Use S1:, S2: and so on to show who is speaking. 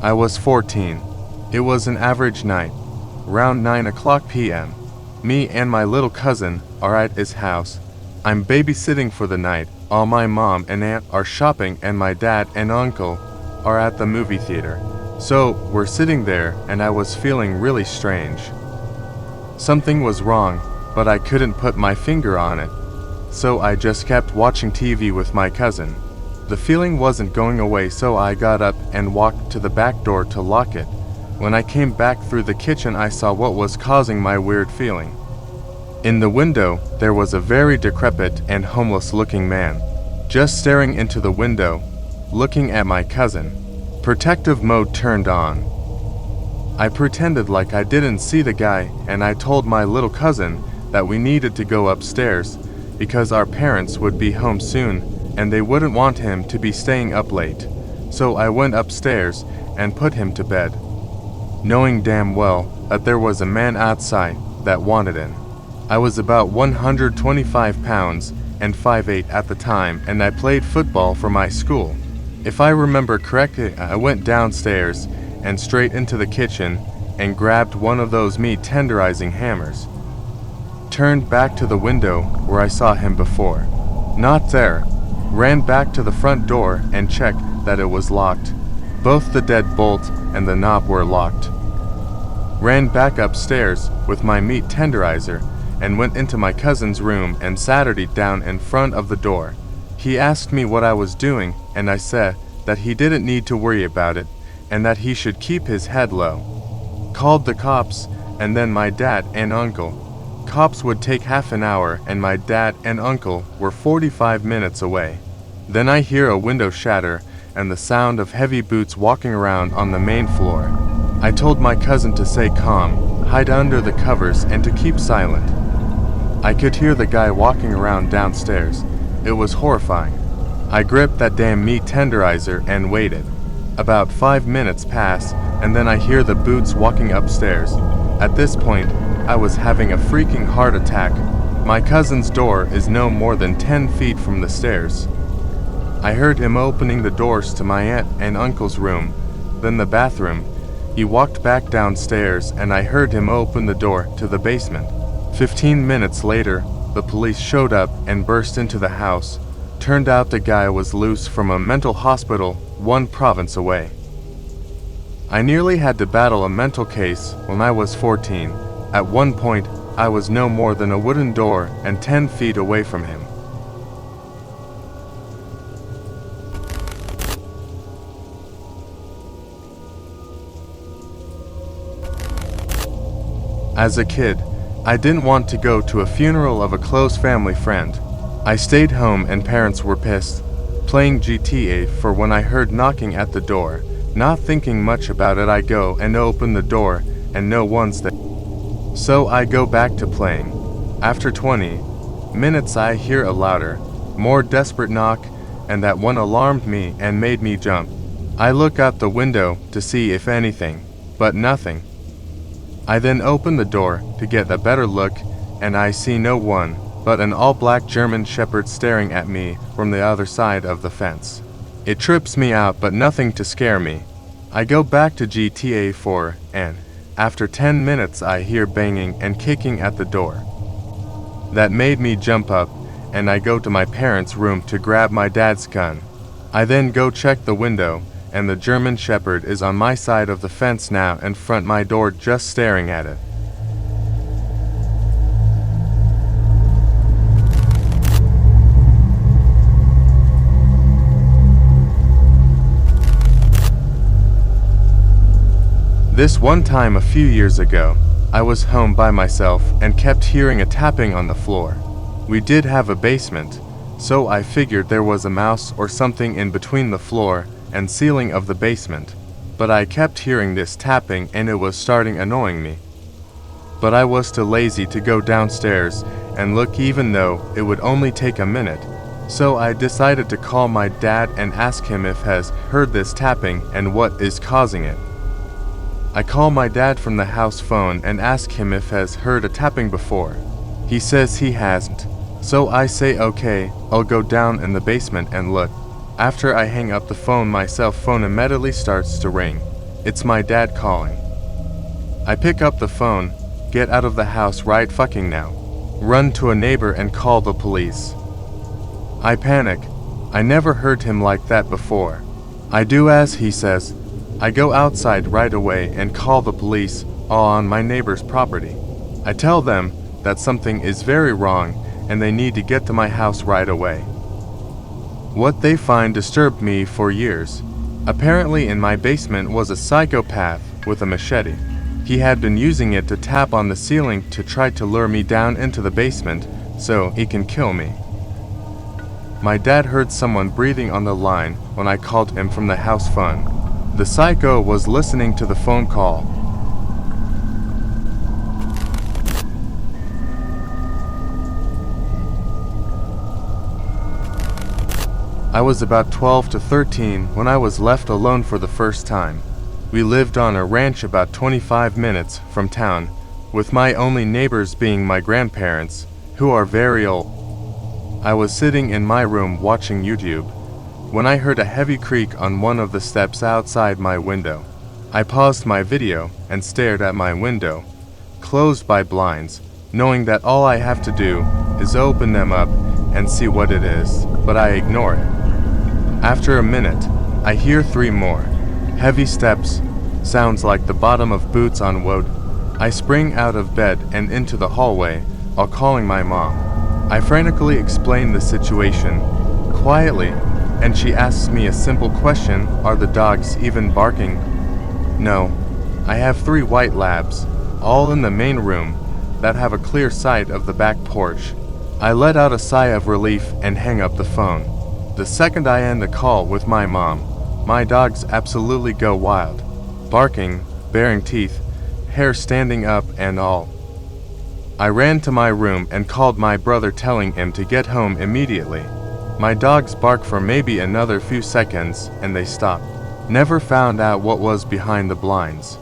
S1: I was 14. It was an average night. Around 9 p.m. Me and my little cousin are at his house. I'm babysitting for the night. All my mom and aunt are shopping and my dad and uncle are at the movie theater. So we're sitting there and I was feeling really strange. Something was wrong, but I couldn't put my finger on it. So I just kept watching TV with my cousin. The feeling wasn't going away, so I got up and walked to the back door to lock it. When I came back through the kitchen, I saw what was causing my weird feeling. In the window, there was a very decrepit and homeless-looking man, just staring into the window, looking at my cousin. Protective mode turned on. I pretended like I didn't see the guy, and I told my little cousin that we needed to go upstairs because our parents would be home soon and they wouldn't want him to be staying up late. So I went upstairs and put him to bed, knowing damn well that there was a man outside that wanted in. I was about 125 pounds and 5'8" at the time, and I played football for my school. If I remember correctly, I went downstairs and straight into the kitchen and grabbed one of those meat tenderizing hammers. Turned back to the window where I saw him before. Not there. Ran back to the front door and checked that it was locked. Both the dead bolt and the knob were locked. Ran back upstairs with my meat tenderizer and went into my cousin's room and sat it down in front of the door. He asked me what I was doing, and I said that he didn't need to worry about it and that he should keep his head low. Called the cops and then my dad and uncle. Cops would take half an hour and my dad and uncle were 45 minutes away. Then I hear a window shatter and the sound of heavy boots walking around on the main floor. I told my cousin to stay calm, hide under the covers, and to keep silent. I could hear the guy walking around downstairs. It was horrifying. I gripped that damn meat tenderizer and waited. About 5 minutes pass, and then I hear the boots walking upstairs. At this point, I was having a freaking heart attack. My cousin's door is no more than 10 feet from the stairs. I heard him opening the doors to my aunt and uncle's room, then the bathroom. He walked back downstairs and I heard him open the door to the basement. 15 minutes later, the police showed up and burst into the house. Turned out the guy was loose from a mental hospital 1 province away. I nearly had to battle a mental case when I was 14. At one point, I was no more than a wooden door and 10 feet away from him. As a kid, I didn't want to go to a funeral of a close family friend. I stayed home and parents were pissed, playing GTA for when I heard knocking at the door. Not thinking much about it, I go and open the door and no one's there. So I go back to playing. After 20 minutes I hear a louder, more desperate knock, and that one alarmed me and made me jump. I look out the window to see if anything, but nothing. I then open the door to get a better look, and I see no one but an all-black German Shepherd staring at me from the other side of the fence. It trips me out, but nothing to scare me. I go back to GTA 4, and after 10 minutes I hear banging and kicking at the door. That made me jump up, and I go to my parents' room to grab my dad's gun. I then go check the window, and the German Shepherd is on my side of the fence now in front my door, just staring at it. This one time a few years ago, I was home by myself and kept hearing a tapping on the floor. We did have a basement, so I figured there was a mouse or something in between the floor and ceiling of the basement, but I kept hearing this tapping and it was starting annoying me. But I was too lazy to go downstairs and look, even though it would only take a minute. So I decided to call my dad and ask him if he has heard this tapping and what is causing it. I call my dad from the house phone and ask him if he has heard a tapping before. He says he hasn't. So I say okay, I'll go down in the basement and look. After I hang up the phone, my cell phone immediately starts to ring. It's my dad calling. I pick up the phone, get out of the house right fucking now. Run to a neighbor and call the police. I panic. I never heard him like that before. I do as he says. I go outside right away and call the police, all on my neighbor's property. I tell them that something is very wrong and they need to get to my house right away. What they find disturbed me for years. Apparently in my basement was a psychopath with a machete. He had been using it to tap on the ceiling to try to lure me down into the basement so he can kill me. My dad heard someone breathing on the line when I called him from the house phone. The psycho was listening to the phone call. I was about 12 to 13 when I was left alone for the first time. We lived on a ranch about 25 minutes from town, with my only neighbors being my grandparents, who are very old. I was sitting in my room watching YouTube when I heard a heavy creak on one of the steps outside my window. I paused my video and stared at my window, closed by blinds, knowing that all I have to do is open them up and see what it is, but I ignore it. After a minute, I hear 3 more. Heavy steps, sounds like the bottom of boots on wood. I spring out of bed and into the hallway, while calling my mom. I frantically explain the situation, quietly, and she asks me a simple question: are the dogs even barking? No, I have 3 white labs, all in the main room, that have a clear sight of the back porch. I let out a sigh of relief and hang up the phone. The second I end the call with my mom, my dogs absolutely go wild, barking, baring teeth, hair standing up and all. I ran to my room and called my brother, telling him to get home immediately. My dogs barked for maybe another few seconds and they stopped. Never found out what was behind the blinds.